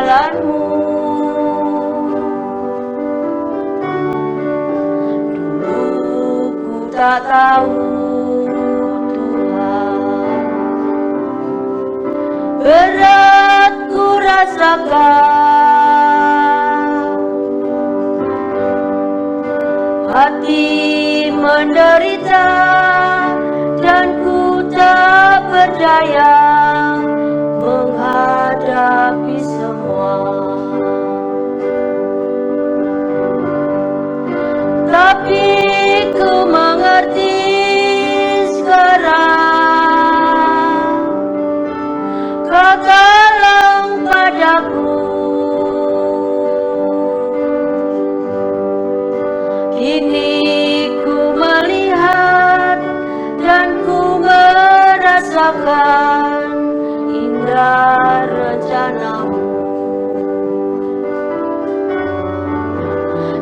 jalanmu. Dulu ku tak tahu Tuhan, berat ku rasakan, hati menderita dan ku tak berdaya menghadapi semua. Tapi ku mengerti sekarang, Kau tolong padaku. Kini ku melihat dan ku merasakan indah rencanamu.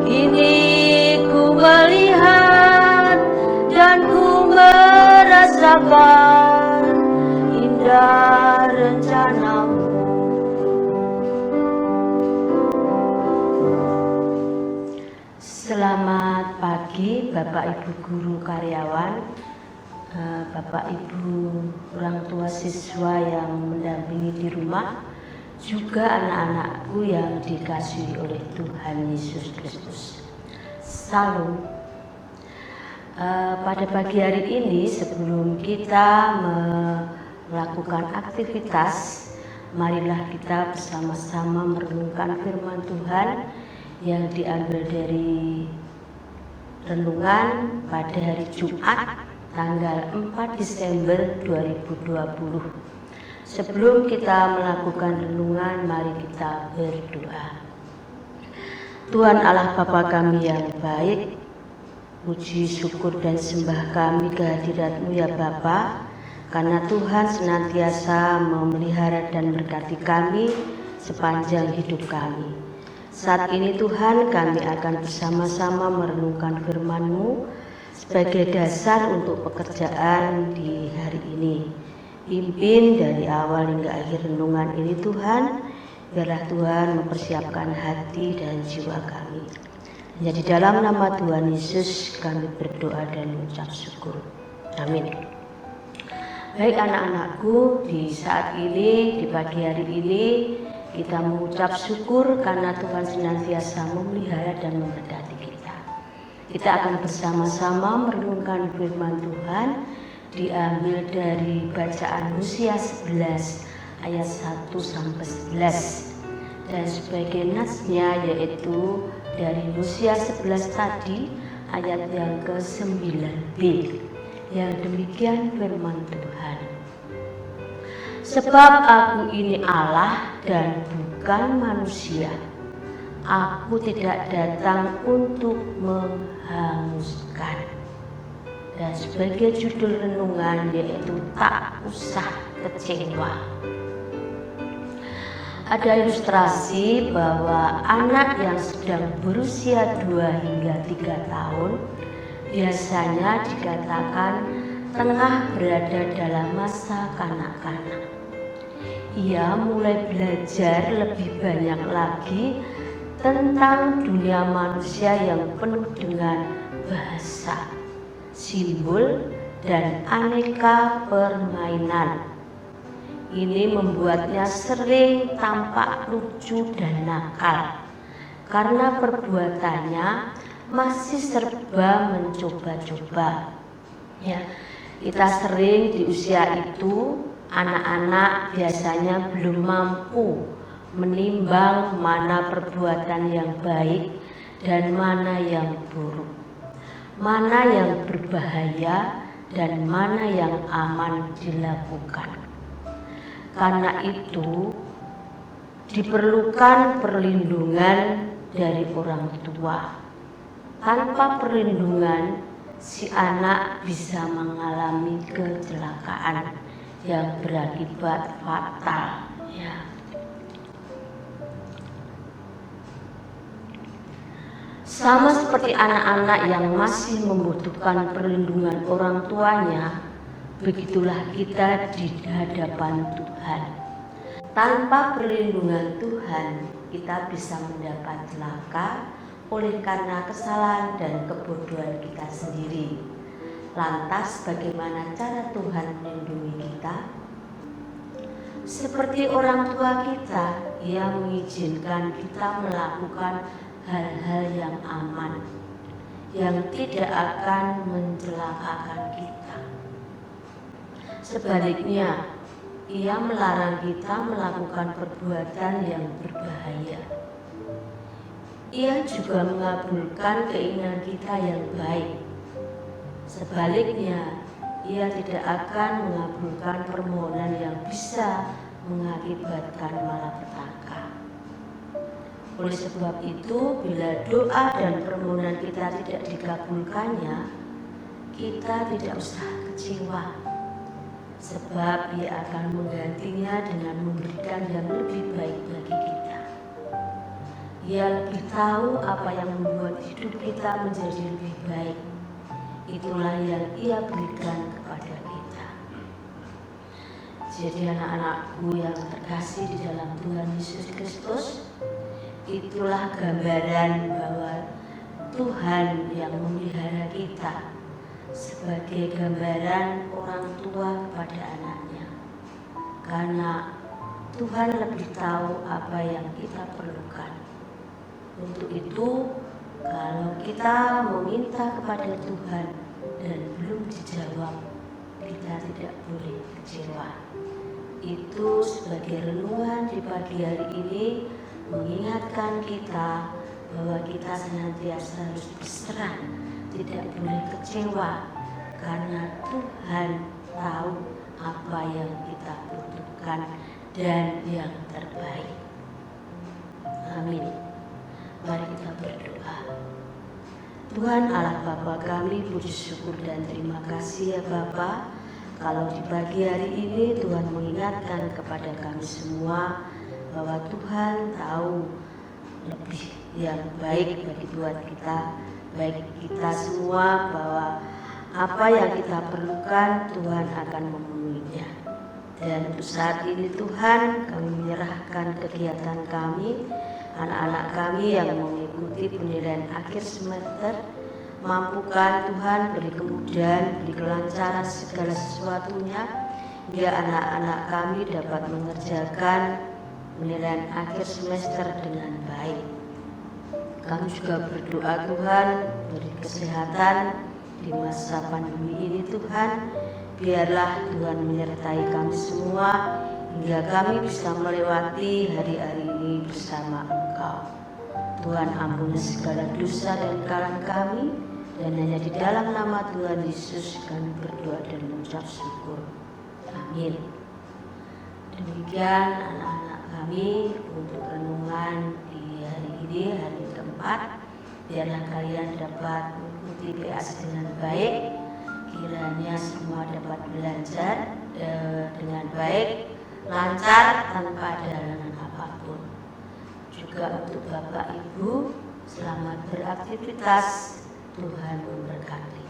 Kini ku melihat dan ku merasakan indah rencanamu. Selamat pagi Bapak Ibu guru karyawan, Bapak Ibu orang tua siswa yang mendampingi di rumah, juga anak-anakku yang dikasihi oleh Tuhan Yesus Kristus. Salam. Pada pagi hari ini sebelum kita melakukan aktivitas, marilah kita bersama-sama merenungkan firman Tuhan yang diambil dari renungan pada hari Jumat tanggal 4 Desember 2020. Sebelum kita melakukan renungan, mari kita berdoa. Tuhan Allah Bapa kami yang baik, puji, syukur dan sembah kami kehadirat-Mu ya Bapa, karena Tuhan senantiasa memelihara dan berkati kami sepanjang hidup kami. Saat ini Tuhan, kami akan bersama-sama merenungkan firman-Mu sebagai dasar untuk pekerjaan di hari ini. Pimpin dari awal hingga akhir renungan ini Tuhan, biarlah Tuhan mempersiapkan hati dan jiwa kami. Hanya di dalam nama Tuhan Yesus kami berdoa dan mengucap syukur. Amin. Baik anak-anakku, di saat ini, di pagi hari ini, kita mengucap syukur karena Tuhan senantiasa memelihara dan memberkati kita. Kita akan bersama-sama merenungkan firman Tuhan, diambil dari bacaan Hosea 11 ayat 1-11. Dan sebagai nasnya yaitu dari Hosea 11 tadi ayat yang ke-9b, yang demikian firman Tuhan. Sebab aku ini Allah dan bukan manusia. Aku tidak datang untuk menghanguskan. Dan sebagai judul renungan yaitu tak usah kecewa. Ada ilustrasi bahwa anak yang sedang berusia 2 hingga 3 tahun biasanya dikatakan tengah berada dalam masa kanak-kanak. Ia mulai belajar lebih banyak lagi tentang dunia manusia yang penuh dengan bahasa, simbol, dan aneka permainan. Ini membuatnya sering tampak lucu dan nakal karena perbuatannya masih serba mencoba-coba. Ya, kita sering di usia itu, anak-anak biasanya belum mampu menimbang mana perbuatan yang baik dan mana yang buruk, mana yang berbahaya dan mana yang aman dilakukan. Karena itu diperlukan perlindungan dari orang tua. Tanpa perlindungan, si anak bisa mengalami kecelakaan yang berakibat fatal. Ya. Sama seperti anak-anak yang masih membutuhkan perlindungan orang tuanya, begitulah kita di hadapan Tuhan. Tanpa perlindungan Tuhan, kita bisa mendapat celaka oleh karena kesalahan dan kebodohan kita sendiri. Lantas bagaimana cara Tuhan melindungi kita? Seperti orang tua kita, Ia mengizinkan kita melakukan hal-hal yang aman, yang tidak akan mencelakakan kita. Sebaliknya, Ia melarang kita melakukan perbuatan yang berbahaya. Ia juga mengabulkan keinginan kita yang baik. Sebaliknya, Ia tidak akan mengabulkan permohonan yang bisa mengakibatkan malapetaka. Oleh sebab itu, bila doa dan permohonan kita tidak dikabulkannya, kita tidak usah kecewa, sebab Ia akan menggantinya dengan memberikan yang lebih baik bagi kita. Ia lebih tahu apa yang membuat hidup kita menjadi lebih baik. Itulah yang Ia berikan kepada kita. Jadi anak-anakku yang terkasih di dalam Tuhan Yesus Kristus, itulah gambaran bahwa Tuhan yang memelihara kita sebagai gambaran orang tua kepada anaknya. Karena Tuhan lebih tahu apa yang kita perlukan. Untuk itu, kalau kita meminta kepada Tuhan dan belum dijawab, kita tidak boleh kecewa. Itu sebagai renungan di pagi hari ini mengingatkan kita bahwa kita senantiasa harus berserah, tidak boleh kecewa, karena Tuhan tahu apa yang kita butuhkan dan yang terbaik. Amin. Mari kita berdoa. Tuhan Allah Bapa kami, puji syukur dan terima kasih ya Bapa, kalau di pagi hari ini Tuhan mengingatkan kepada kami semua bahwa Tuhan tahu lebih yang baik bagi buat kita, baik kita semua, bahwa apa yang kita perlukan Tuhan akan memenuhinya. Dan untuk saat ini Tuhan, kami menyerahkan kegiatan kami, anak-anak kami yang mengikuti penilaian akhir semester. Mampukan Tuhan, beri kemudahan, beri kelancaran segala sesuatunya, hingga anak-anak kami dapat mengerjakan penilaian akhir semester dengan baik. Kami juga berdoa Tuhan, beri kesehatan di masa pandemi ini Tuhan. Biarlah Tuhan menyertai kami semua, hingga kami bisa melewati hari-hari ini bersama Engkau. Tuhan ampuni segala dosa dan kesalahan kami, dan hanya di dalam nama Tuhan Yesus kami berdoa dan mengucap syukur. Amin. Demikian anak-anak kami untuk renungan di hari ini, hari keempat. Biarlah kalian dapat mengikuti PAS dengan baik. Kiranya semua dapat belajar dengan baik, lancar, tanpa ada halangan apapun. Juga untuk Bapak Ibu, selamat beraktivitas. Tuhan memberkati.